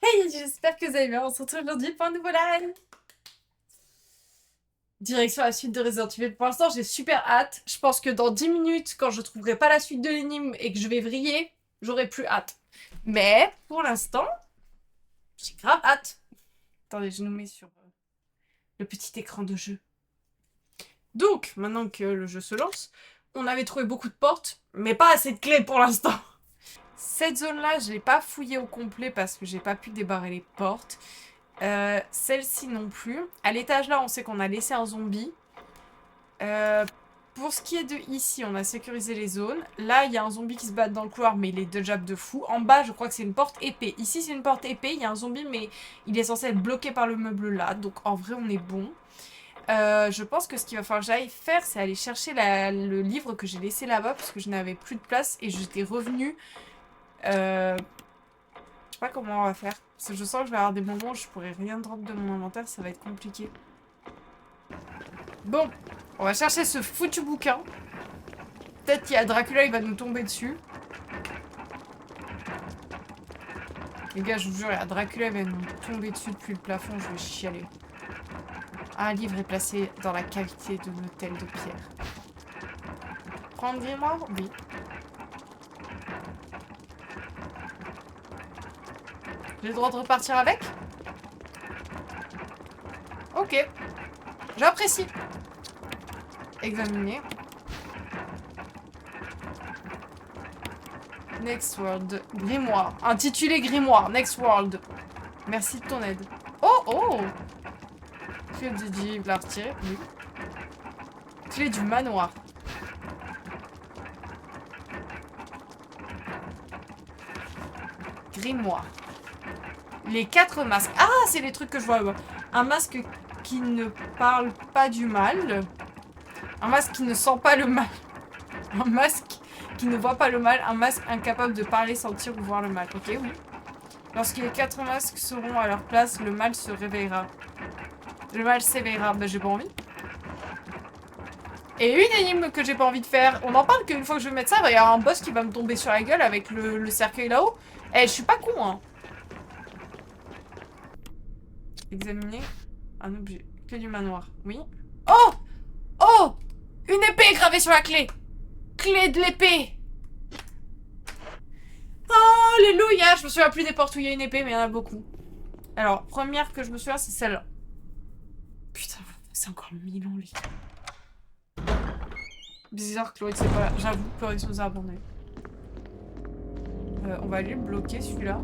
Hey, j'espère que vous allez bien. On se retrouve aujourd'hui pour un nouveau live. Direction la suite de Resident Evil. Pour l'instant, j'ai super hâte. Je pense que dans 10 minutes, quand je trouverai pas la suite de l'énigme et que je vais vriller, j'aurai plus hâte. Mais pour l'instant, j'ai grave hâte. Attendez, je nous mets sur le petit écran de jeu. Donc, maintenant que le jeu se lance, on avait trouvé beaucoup de portes, mais pas assez de clés pour l'instant. Cette zone-là, je l'ai pas fouillée au complet parce que j'ai pas pu débarrer les portes. Celle-ci non plus. À l'étage là, on sait qu'on a laissé un zombie. Pour ce qui est de ici, on a sécurisé les zones. Là, il y a un zombie qui se bat dans le couloir, mais il est dodgeable de fou. En bas, je crois que c'est une porte épée. Ici, c'est une porte épée. Il y a un zombie, mais il est censé être bloqué par le meuble là. Donc, en vrai, on est bon. Je pense que ce qu'il va falloir que j'aille faire, c'est aller chercher le livre que j'ai laissé là-bas, parce que je n'avais plus de place et j'étais revenue. Je sais pas comment on va faire. Parce que je sens que je vais avoir des moments où je pourrais rien drop de mon inventaire, ça va être compliqué. Bon, on va chercher ce foutu bouquin. Peut-être qu'il y a Dracula, il va nous tomber dessus. Les gars, je vous jure, il y a Dracula, il va nous tomber dessus depuis le plafond, je vais chialer. Un livre est placé dans la cavité de l'hôtel de pierre. Prendre grimoire? Oui. J'ai le droit de repartir avec? Ok. J'apprécie. Examiner. Next World. Grimoire. Intitulé Grimoire. Next World. Merci de ton aide. Oh, oh! Clé de Didi, la retirer. Oui. Clé du manoir. Grimoire. Les 4 masques. Ah, c'est les trucs que je vois. Un masque qui ne parle pas du mal. Un masque qui ne sent pas le mal. Un masque qui ne voit pas le mal. Un masque incapable de parler, sentir ou voir le mal. Ok, oui. Lorsque les 4 masques seront à leur place, le mal se réveillera. Le mal s'éveillera. Bah, j'ai pas envie. Et une énigme que j'ai pas envie de faire. On en parle qu'une fois que je vais mettre ça, il va y avoir un boss qui va me tomber sur la gueule avec le cercueil là-haut. Eh, je suis pas con, hein. Examiner un objet. Clé du manoir. Oui. Oh! Oh! Une épée gravée sur la clé! Clé de l'épée! Alléluia! Je me souviens plus des portes où il y a une épée, mais il y en a beaucoup. Alors, première que je me souviens, c'est celle-là. Putain, c'est encore 1000 ans, lui. Bizarre que Chloé, c'est pas là. J'avoue, Chloé nous a abandonnés. On va aller le bloquer, celui-là.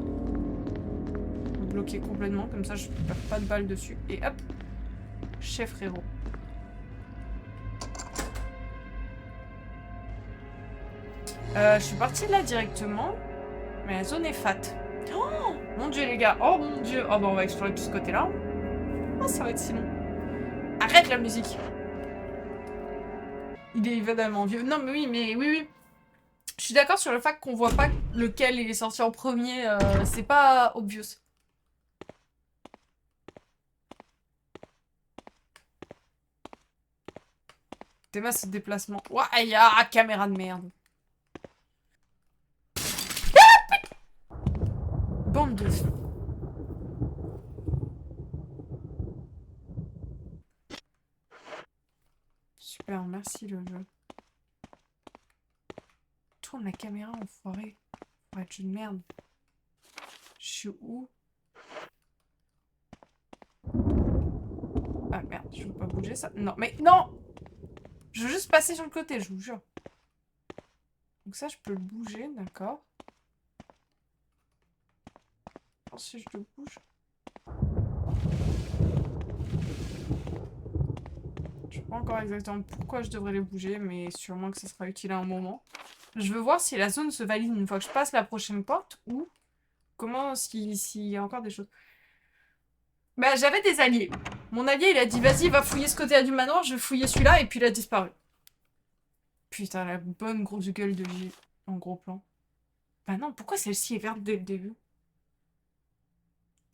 Bloquer complètement, comme ça je perds pas de balles dessus. Et hop! Chef frérot. Je suis partie de là directement. Mais la zone est fat. Oh mon dieu les gars. Oh mon dieu. Oh bah on va explorer tout ce côté-là. Oh ça va être si long. Arrête la musique. Il est évidemment vieux. Non mais oui, oui. Je suis d'accord sur le fait qu'on voit pas lequel il est sorti en premier. C'est pas obvious. Théma ce déplacement. Ouah, caméra de merde. Bande de... Super, merci le jeu. Tourne la caméra, enfoiré. Ouais, jeu de merde. Je suis où? Ah merde, je veux pas bouger ça. Non, mais non! Je veux juste passer sur le côté, je vous jure. Donc ça, je peux le bouger, d'accord. Si je le bouge... Je sais pas encore exactement pourquoi je devrais le bouger, mais sûrement que ça sera utile à un moment. Je veux voir si la zone se valide une fois que je passe la prochaine porte, ou comment, s'il y a encore des choses. Bah, j'avais des alliés. Mon allié, il a dit, vas-y, va fouiller ce côté-là du manoir, je vais fouiller celui-là, et puis il a disparu. Putain, la bonne grosse gueule de vie en gros plan. Bah non, pourquoi celle-ci est verte dès le début?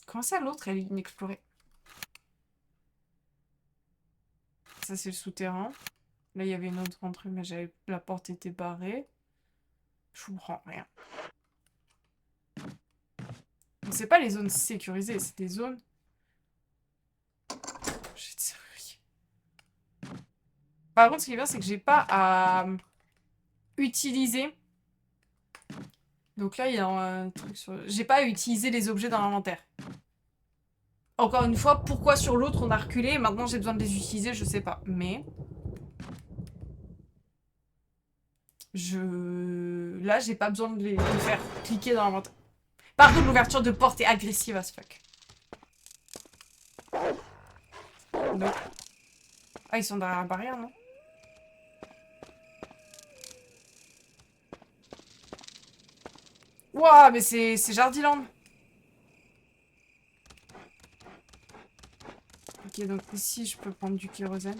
Comment ça, l'autre, elle est inexplorée? Ça, c'est le souterrain. Là, il y avait une autre entrée, mais la porte était barrée. Je comprends rien. C'est pas les zones sécurisées, c'est des zones... J'ai de serrurier. Par contre, ce qui est bien, c'est que j'ai pas à utiliser... Donc là, il y a un truc sur... J'ai pas à utiliser les objets dans l'inventaire. Encore une fois, pourquoi sur l'autre on a reculé et maintenant j'ai besoin de les utiliser, je sais pas. Mais... Là, j'ai pas besoin de les faire cliquer dans l'inventaire. Par contre, l'ouverture de porte est agressive as fuck. Non. Ah, ils sont derrière la barrière, non? Ouah, mais c'est Jardiland. Ok, donc ici, je peux prendre du kérosène.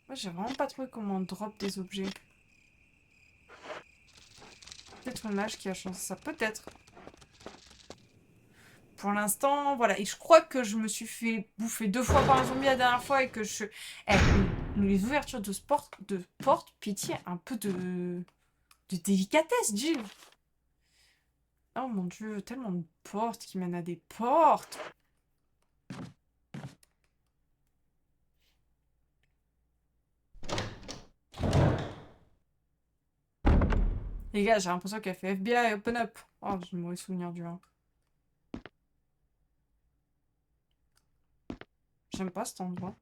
Moi, j'ai vraiment pas trouvé comment on drop des objets. Peut-être une mage qui a changé ça, peut-être. Pour l'instant, voilà. Et je crois que je me suis fait bouffer 2 fois par un zombie la dernière fois et que je... Eh, les ouvertures de porte, pitié, un peu de délicatesse, Jill. Oh mon dieu, tellement de portes qui mènent à des portes. Les gars, j'ai l'impression qu'elle fait FBI, open up. Oh, j'ai un mauvais souvenir du 1. J'aime pas cet endroit.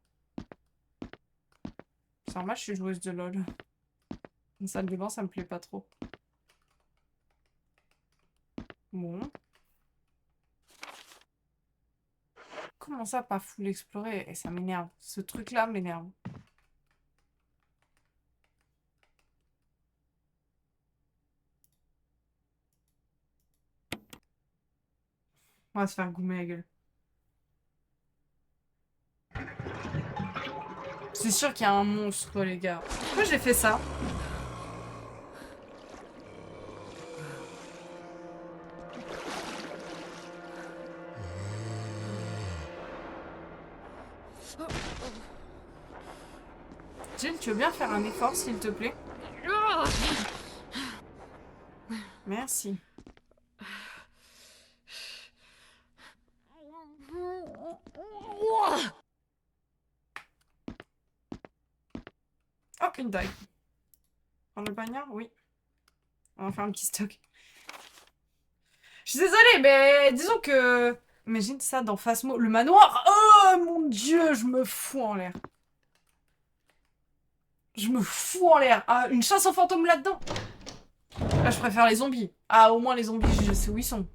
C'est normal, je suis joueuse de LoL. Une salle de bain, ça me plaît pas trop. Bon. Comment ça, pas full explorer? Et ça m'énerve. Ce truc-là m'énerve. On va se faire goumer la gueule. C'est sûr qu'il y a un monstre, les gars. Pourquoi j'ai fait ça? Jill, tu veux bien faire un effort, s'il te plaît? Merci. Oh, une dague. Prendre le bagnard? Oui. On va faire un petit stock. Je suis désolée, mais disons que... Imagine ça dans Phasmo. Le manoir. Oh mon dieu, je me fous en l'air. Je me fous en l'air. Ah, une chasse aux fantômes là-dedans. Là, je préfère les zombies. Ah, au moins les zombies, je sais où ils sont.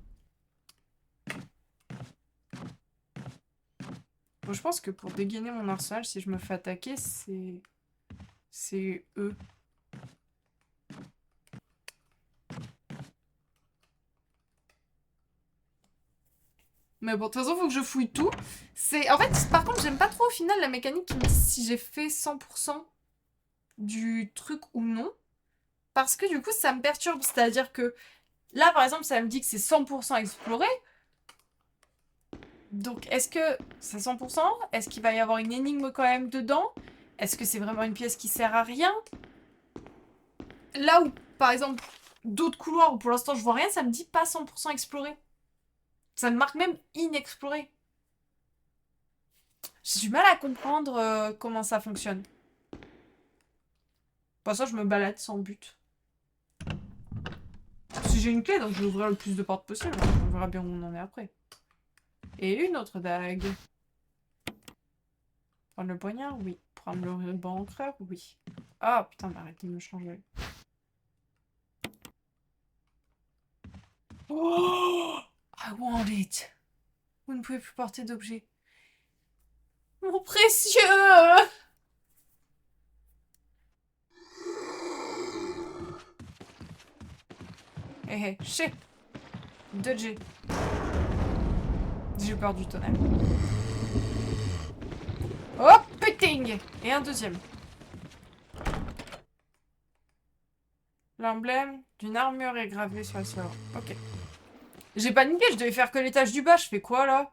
Bon, je pense que pour dégainer mon arsenal, si je me fais attaquer, c'est eux. Mais bon, de toute façon, faut que je fouille tout. En fait, par contre, j'aime pas trop au final la mécanique qui me dit si j'ai fait 100% du truc ou non. Parce que du coup, ça me perturbe. C'est-à-dire que là, par exemple, ça me dit que c'est 100% exploré. Donc, est-ce que c'est 100%? Est-ce qu'il va y avoir une énigme quand même dedans? Est-ce que c'est vraiment une pièce qui sert à rien? Là où, par exemple, d'autres couloirs où pour l'instant je vois rien, ça me dit pas 100% exploré. Ça me marque même inexploré. J'ai du mal à comprendre comment ça fonctionne. Pour ça, je me balade sans but. Si j'ai une clé, donc je vais ouvrir le plus de portes possible. On verra bien où on en est après. Et une autre dague. Prendre le poignard? Oui. Prendre le ruban encreur? Oui. Ah putain, mais arrêtez de me changer. Oh, I want it. Vous ne pouvez plus porter d'objet. Mon précieux! Hé hé, chut! 2G. J'ai peur du tonnerre. Oh putain! Et un deuxième. L'emblème d'une armure est gravé sur la serrure. Ok. J'ai paniqué, je devais faire que l'étage du bas. Je fais quoi là?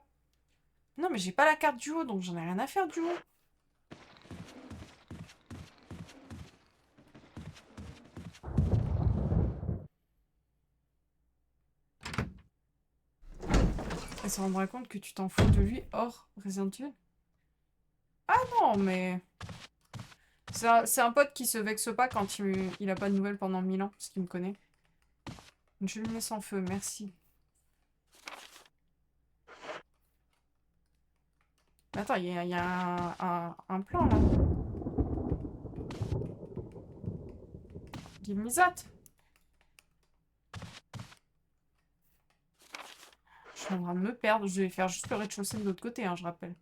Non, mais j'ai pas la carte du haut, donc j'en ai rien à faire du haut. Il se rendra compte que tu t'en fous de lui hors Resident Evil. Ah non, mais... C'est un pote qui se vexe pas quand il a pas de nouvelles pendant 1000 ans, parce qu'il me connaît. Une cheminée sans feu, merci. Attends, il y a un plan là. Give me that. Je suis en train de me perdre. Je vais faire juste le rez-de-chaussée de l'autre côté, hein, je rappelle.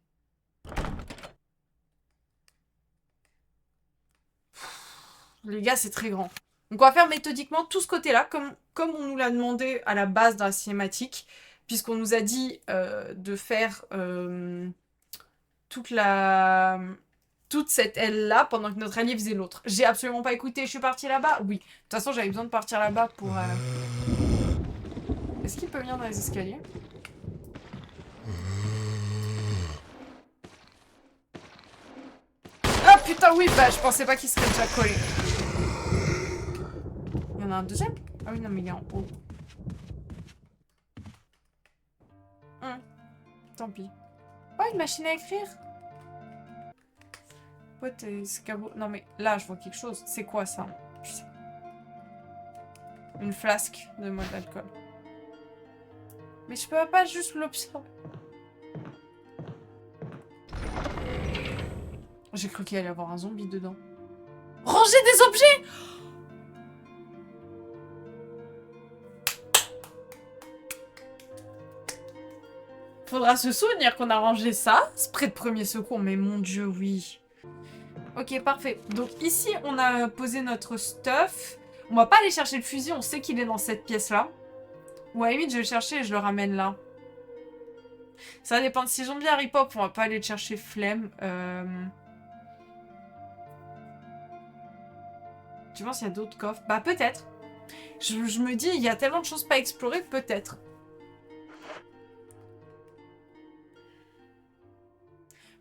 Les gars, c'est très grand. Donc on va faire méthodiquement tout ce côté-là, comme on nous l'a demandé à la base dans la cinématique, puisqu'on nous a dit de faire toute cette aile-là pendant que notre allié faisait l'autre. J'ai absolument pas écouté, je suis partie là-bas. Oui, de toute façon j'avais besoin de partir là-bas pour... Est-ce qu'il peut venir dans les escaliers? Ah putain oui, bah je pensais pas qu'il serait déjà collé. Il y en a un deuxième? Ah oui non mais il est en haut. Tant pis. Oh une machine à écrire. Ouais t'es escabeau. Non mais là je vois quelque chose. C'est quoi ça? Putain. Une flasque de mode d'alcool. Mais je peux pas juste l'observer. J'ai cru qu'il allait y avoir un zombie dedans. Ranger des objets! Faudra se souvenir qu'on a rangé ça. Spray de premier secours, mais mon dieu, oui. Ok, parfait. Donc ici, on a posé notre stuff. On va pas aller chercher le fusil, on sait qu'il est dans cette pièce-là. Ou à la limite, je vais le chercher et je le ramène là. Ça dépend. Si zombie Harry Pop, on va pas aller le chercher flemme. Tu penses qu'il y a d'autres coffres? Bah peut-être. Je me dis, il y a tellement de choses pas explorées, peut-être.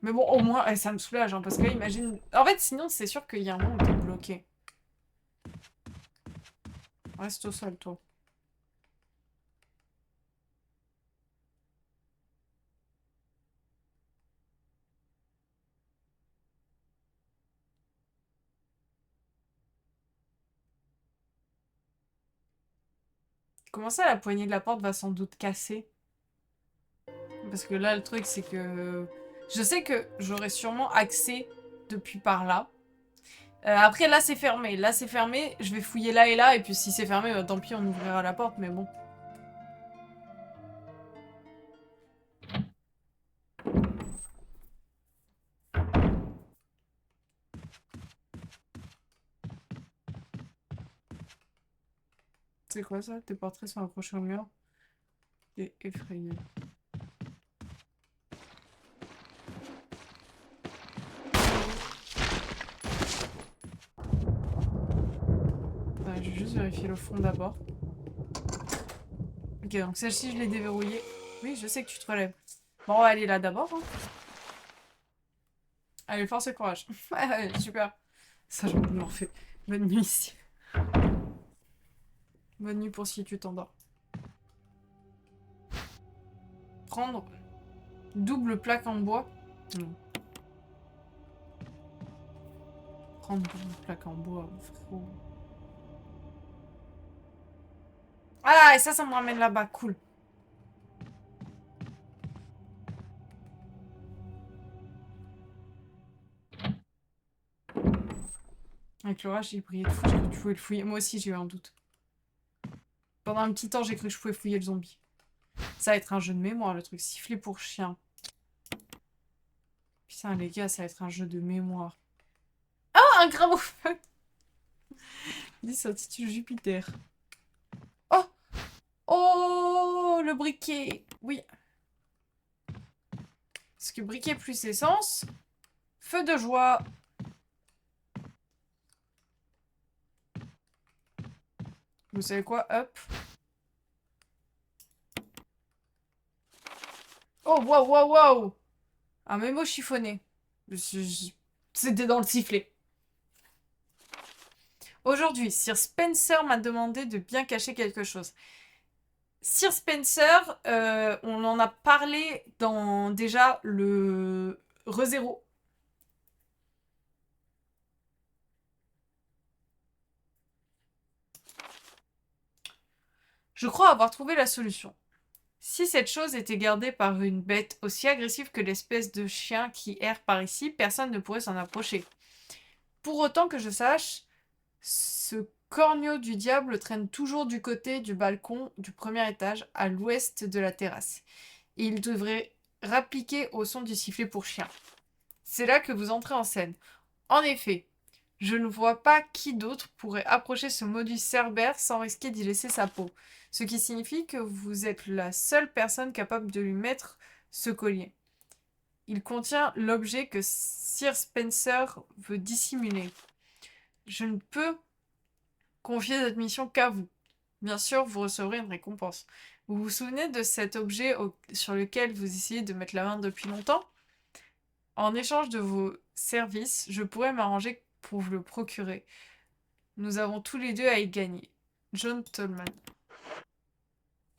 Mais bon, au moins, ça me soulage, hein, parce que imagine... En fait, sinon, c'est sûr qu'il y a un moment où t'es bloqué. Reste au sol, toi. Comment ça, la poignée de la porte va sans doute casser? Parce que là, le truc, c'est que... Je sais que j'aurai sûrement accès depuis par là. Après, là, c'est fermé. Là, c'est fermé. Je vais fouiller là et là. Et puis, si c'est fermé, bah, tant pis, on ouvrira la porte. Mais bon. C'est quoi ça? Tes portraits sont accrochés au mur. T'es effrayé. Je vais juste vérifier le fond d'abord. Ok, donc celle-ci, je l'ai déverrouillée. Oui, je sais que tu te relèves. Bon, on va aller là d'abord. Hein. Allez, force et courage. Super. Ça, je m'en refais. Bonne nuit ici. Bonne nuit pour si tu t'endors. Prendre double plaque en bois. Non. Prendre double plaque en bois, frérot. Ah, et ça me ramène là-bas. Cool. Avec l'orage, j'ai prié de fou, j'ai cru que tu pouvais le fouiller. Moi aussi, j'ai eu un doute. Pendant un petit temps, j'ai cru que je pouvais fouiller le zombie. Ça va être un jeu de mémoire, le truc. Siffler pour chien. Putain, les gars, ça va être un jeu de mémoire. Ah, un gramophone. Il s'intitule Jupiter. Oh! Oh! Le briquet. Oui. Parce que briquet plus essence. Feu de joie. Vous savez quoi? Hop. Oh, waouh, waouh, waouh! Un mémo chiffonné. C'était dans le sifflet. Aujourd'hui, Sir Spencer m'a demandé de bien cacher quelque chose. Sir Spencer, on en a parlé dans déjà le ReZero. Je crois avoir trouvé la solution. Si cette chose était gardée par une bête aussi agressive que l'espèce de chien qui erre par ici, personne ne pourrait s'en approcher. Pour autant que je sache, ce corneau du diable traîne toujours du côté du balcon du premier étage, à l'ouest de la terrasse. Et il devrait rappliquer au son du sifflet pour chien. C'est là que vous entrez en scène. En effet, je ne vois pas qui d'autre pourrait approcher ce modus Cerbère sans risquer d'y laisser sa peau. Ce qui signifie que vous êtes la seule personne capable de lui mettre ce collier. Il contient l'objet que Sir Spencer veut dissimuler. Je ne peux confier cette mission qu'à vous. Bien sûr, vous recevrez une récompense. Vous vous souvenez de cet objet sur lequel vous essayez de mettre la main depuis longtemps? En échange de vos services, je pourrais m'arranger pour vous le procurer. Nous avons tous les deux à y gagner. John Tolman.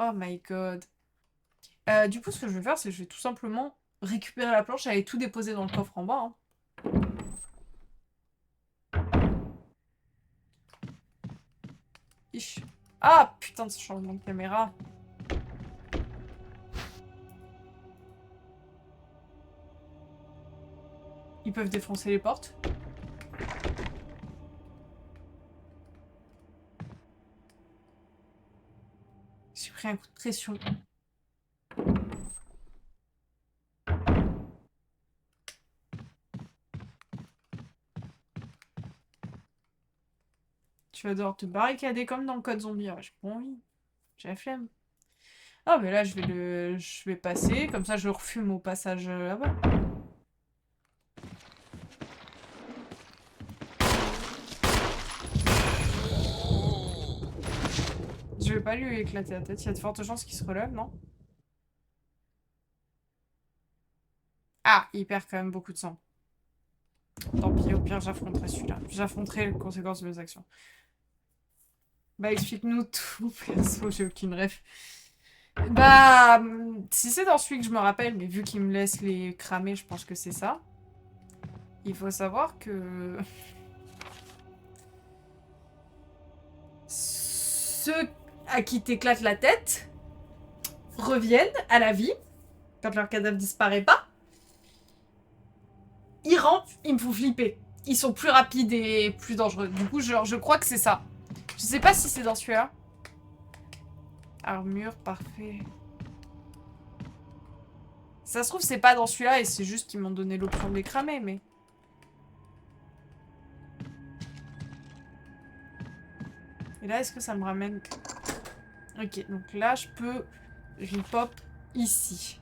Oh my god. Du coup, ce que je vais faire, c'est que je vais tout simplement récupérer la planche et aller tout déposer dans le coffre en bas. Hein. Ich. Ah, putain de ce changement de caméra. Ils peuvent défoncer les portes. J'ai pris un coup de pression. Tu vas devoir te barricader comme dans le code zombie. Ouais, j'ai pas envie. J'ai la flemme. Ah, mais là, je vais passer. Comme ça, je refume au passage là-bas. Je vais pas lui éclater la tête. Il y a de fortes chances qu'il se relève, non? Ah, il perd quand même beaucoup de sang. Tant pis, au pire, j'affronterai celui-là. J'affronterai les conséquences de mes actions. Bah, explique-nous tout, perso, j'ai aucune ref. Bah, si c'est dans celui que je me rappelle, mais vu qu'il me laisse les cramer, je pense que c'est ça. Il faut savoir que... Ceux à qui t'éclatent la tête reviennent à la vie quand leur cadavre disparaît pas. Ils rampent, ils me font flipper. Ils sont plus rapides et plus dangereux. Du coup, je crois que c'est ça. Je sais pas si c'est dans celui-là. Armure, parfait. Ça se trouve, c'est pas dans celui-là et c'est juste qu'ils m'ont donné l'option de les cramer, mais... Et là, est-ce que ça me ramène... Ok, donc là, je peux repop ici.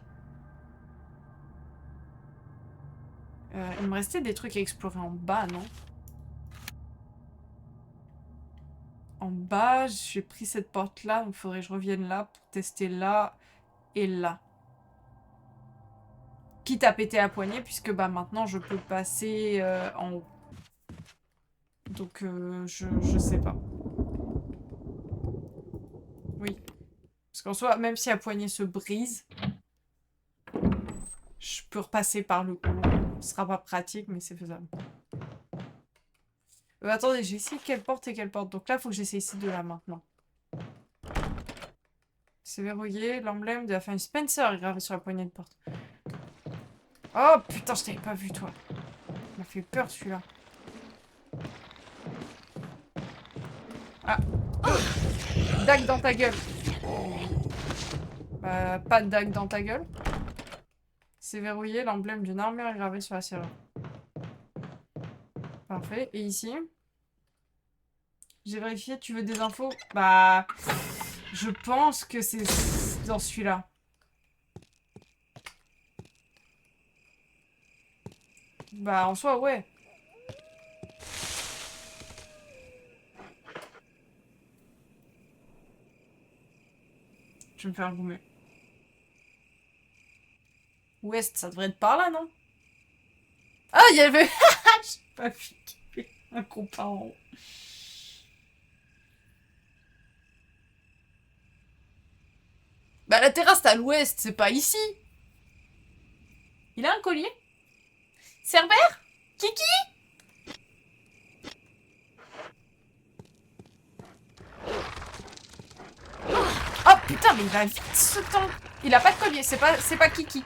Il me restait des trucs à explorer en bas, non? En bas, j'ai pris cette porte-là, donc il faudrait que je revienne là pour tester là et là. Quitte à péter la poignée, puisque bah maintenant je peux passer en haut. Donc je sais pas. Oui. Parce qu'en soi, même si la poignée se brise, je peux repasser par le haut. Ce sera pas pratique, mais c'est faisable. Attendez, j'ai essayé quelle porte et quelle porte. Donc là, il faut que j'essaye ces deux-là maintenant. C'est verrouillé. L'emblème de la famille Spencer est gravé sur la poignée de porte. Oh putain, je t'avais pas vu, toi. Il m'a fait peur, celui-là. Ah. Dague dans ta gueule. Pas de dague dans ta gueule. C'est verrouillé. L'emblème d'une armure est gravé sur la serrure. Parfait. Et ici? J'ai vérifié. Tu veux des infos? Bah... Je pense que c'est dans celui-là. Bah, en soi, ouais. Je vais me faire goumer. Ouest, ça devrait être par là, non? Ah, il y avait... J'ai pas vu qu'il y avait un compas en haut. la terrasse, c'est à l'ouest, c'est pas ici. Il a un collier? Cerbère? Kiki? Oh putain, mais il va vite ce temps. Il a pas de collier, c'est pas Kiki.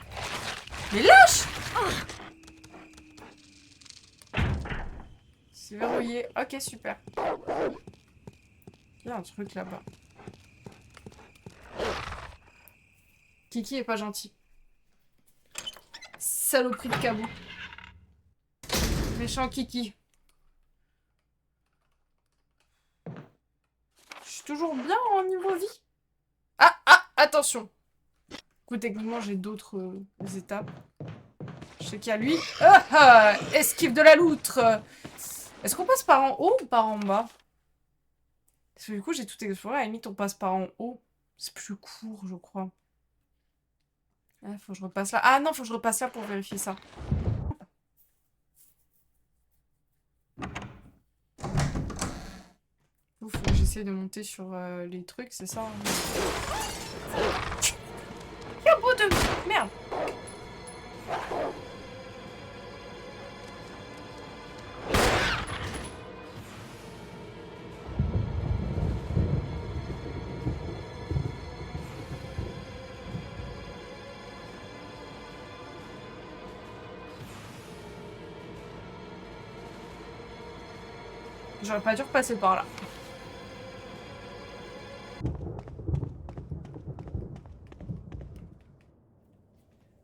Mais lâche! C'est verrouillé. Ok, super. Il y a un truc là-bas. Kiki est pas gentil. Saloperie de cabot. Méchant Kiki. Je suis toujours bien en niveau vie. Ah, attention. Du coup, techniquement, j'ai d'autres étapes. Je sais qu'il y a lui. Esquive de la loutre. Est-ce qu'on passe par en haut ou par en bas? Parce que du coup, j'ai tout exploré. À la limite, on passe par en haut. C'est plus court, je crois. Ah, faut que je repasse là. Ah non, faut que je repasse là pour vérifier ça. Faut que j'essaie de monter sur les trucs, c'est ça? Y'a un bout de... Merde. J'aurais pas dû repasser par là.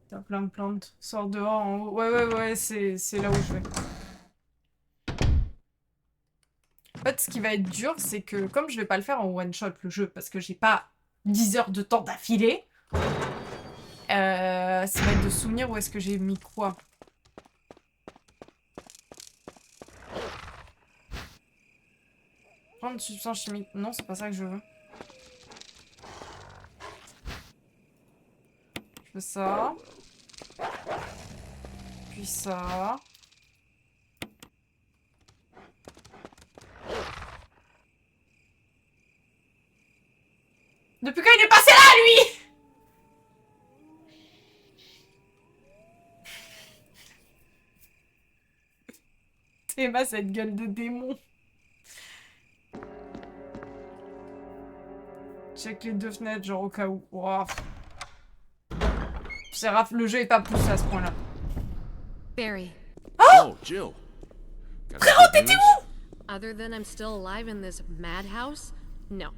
T'as plein de plantes. Sors dehors en haut. Ouais, c'est là où je vais. En fait, ce qui va être dur, c'est que comme je vais pas le faire en one shot le jeu, parce que j'ai pas 10 heures de temps d'affilée, ça va être de souvenir où est-ce que j'ai mis quoi. Prendre une substance chimique. Non, c'est pas ça que je veux. Je fais ça. Puis ça. Depuis quand il est passé là, lui? Théma, cette gueule de démon. Check les deux fenêtres, genre au cas où. Wow. C'est raf, le jeu est pas poussé à ce point-là. Barry. Oh, Jill. Frérot, t'étais où? Other than I'm still alive in this madhouse? No.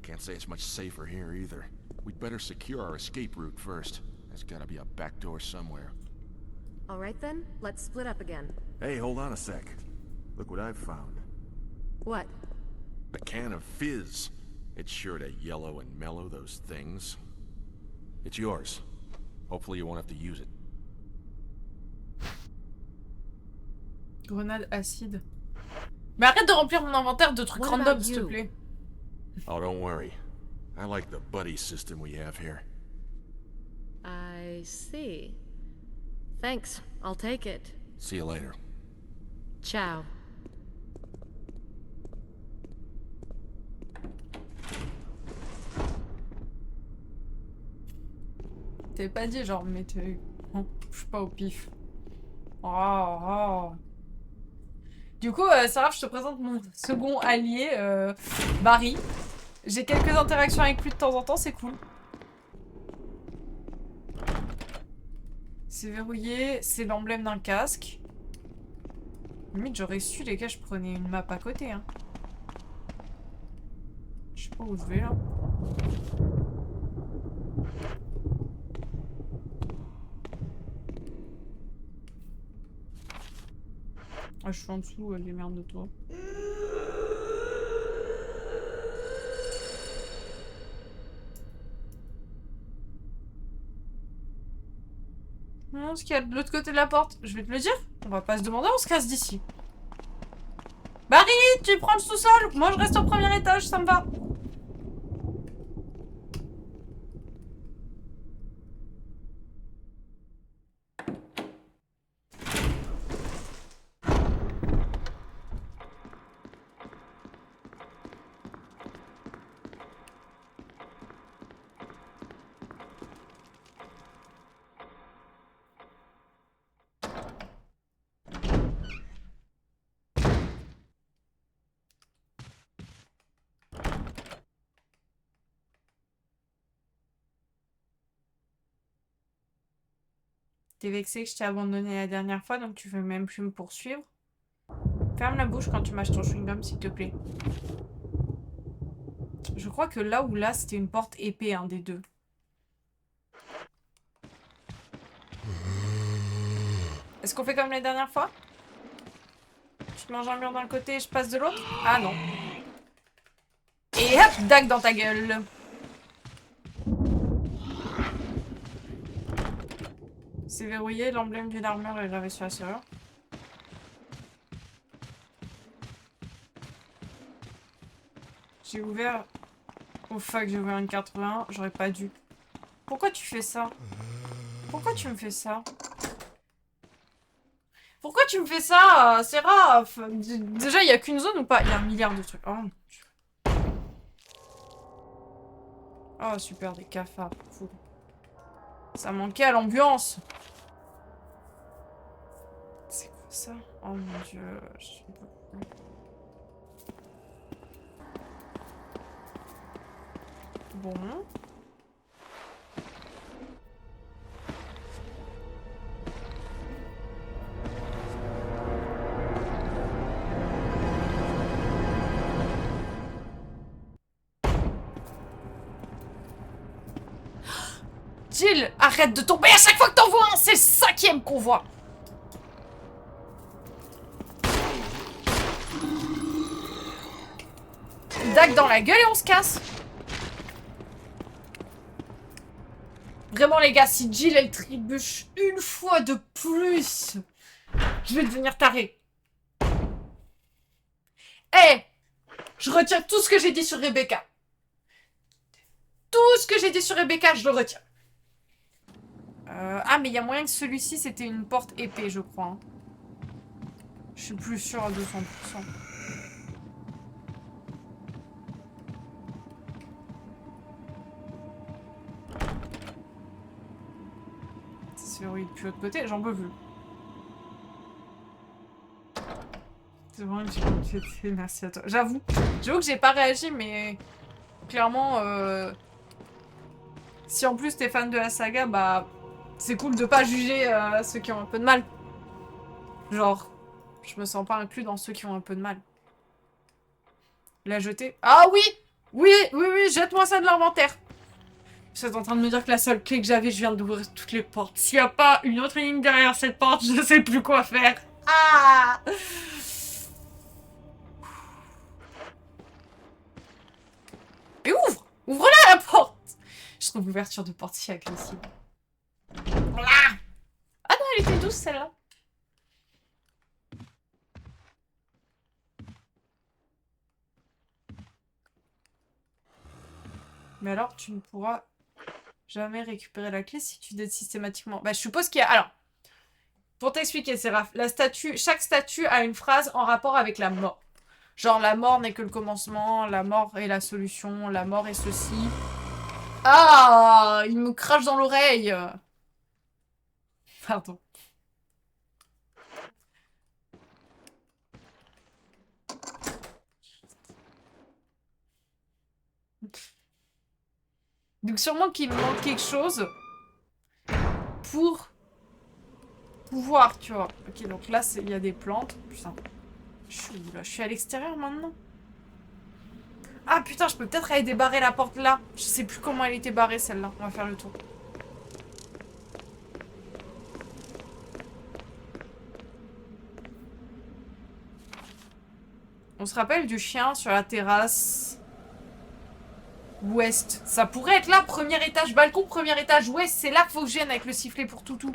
Can't say it's much safer here either. We'd better secure our escape route first. There's gotta be a back door somewhere. Alright then, let's split up again. Hey, hold on a sec. Look what I've found. What? A can of fizz. It's sure to yellow and mellow those things. It's yours. Hopefully you won't have to use it. Grenade acide. Mais arrête de remplir mon inventaire de trucs What random, about s'il te you? plaît. Oh, don't worry. I like the buddy system we have here. I see. Thanks, I'll take it. See you later. Ciao. T'avais pas dit genre, mais je suis pas au pif. Oh. Du coup, Sarah, je te présente mon second allié, Barry. J'ai quelques interactions avec lui de temps en temps, c'est cool. C'est verrouillé, c'est l'emblème d'un casque. Limite, j'aurais su, les gars, je prenais une map à côté. Hein. Je sais pas où je vais, là. Ah, je suis en dessous des merdes de toi. Non, ce qu'il y a de l'autre côté de la porte, je vais te le dire. On va pas se demander, on se casse d'ici. Barry, tu prends le sous-sol. Moi, je reste au premier étage, ça me va. T'es vexé que je t'ai abandonné la dernière fois, donc tu veux même plus me poursuivre. Ferme la bouche quand tu mâches ton chewing-gum, s'il te plaît. Je crois que là ou là, c'était une porte épée, un des deux. Est-ce qu'on fait comme la dernière fois? Tu te manges un mur d'un côté et je passe de l'autre? Ah non. Et hop, dague dans ta gueule. C'est verrouillé, l'emblème d'une armure est gravé sur la serrure. J'ai ouvert... Oh fuck, j'ai ouvert une 81, j'aurais pas dû. Pourquoi tu fais ça? Pourquoi tu me fais ça? Pourquoi tu me fais ça? C'est Raph. Déjà, il y a qu'une zone ou pas? Il y a un milliard de trucs. Oh, mon Dieu. Oh super, des cafards. Fou. Ça manquait à l'ambiance. C'est quoi ça? Oh mon Dieu. Je peux plus. Bon. Jill, arrête de tomber à chaque fois que t'en vois un. C'est le 5e qu'on voit. Dague dans la gueule et on se casse. Vraiment les gars, si Jill elle trébuche une fois de plus, je vais devenir taré. Eh, je retiens tout ce que j'ai dit sur Rebecca. Tout ce que j'ai dit sur Rebecca, je le retiens. Ah, mais il y a moyen que celui-ci, c'était une porte épée, je crois. Hein. Je suis plus sûre à 200%. C'est verrouillé depuis l'autre côté, j'en peux plus. C'est vraiment que j'ai fait, merci à toi. J'avoue que j'ai pas réagi, mais clairement, si en plus t'es fan de la saga, bah c'est cool de pas juger ceux qui ont un peu de mal. Genre, je me sens pas inclus dans ceux qui ont un peu de mal. La jeter? Ah oui! Oui, oui, oui, jette-moi ça de l'inventaire. Vous êtes en train de me dire que la seule clé que j'avais, je viens d'ouvrir toutes les portes. S'il n'y a pas une autre ligne derrière cette porte, je sais plus quoi faire. Ah! Mais ouvre! Ouvre-la la porte! Je trouve l'ouverture de porte si agressive. Ah non, elle était douce celle-là. Mais alors, tu ne pourras jamais récupérer la clé si tu dettes systématiquement. Bah, je suppose qu'il y a... Alors, pour t'expliquer, Séraph, chaque statue a une phrase en rapport avec la mort. Genre, la mort n'est que le commencement, la mort est la solution, la mort est ceci. Ah! Il me crache dans l'oreille! Pardon. Donc sûrement qu'il me manque quelque chose pour pouvoir, tu vois. Ok, donc là, il y a des plantes. Putain, je suis où, là? Je suis à l'extérieur maintenant. Ah putain, je peux peut-être aller débarrer la porte là. Je sais plus comment elle était barrée celle-là. On va faire le tour. On se rappelle du chien sur la terrasse ouest. Ça pourrait être là, premier étage, balcon, premier étage ouest. C'est là qu'il faut que je vienne avec le sifflet pour toutou.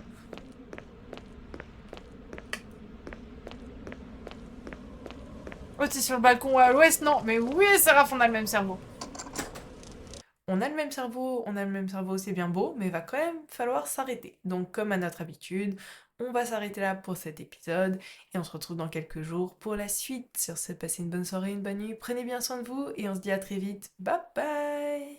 Oh, t'es sur le balcon à l'ouest? Non, mais oui, Seraph, on a le même cerveau. On a le même cerveau, c'est bien beau, mais va quand même falloir s'arrêter. Donc, comme à notre habitude, on va s'arrêter là pour cet épisode et on se retrouve dans quelques jours pour la suite. Sur ce, passez une bonne soirée, une bonne nuit, prenez bien soin de vous et on se dit à très vite. Bye bye!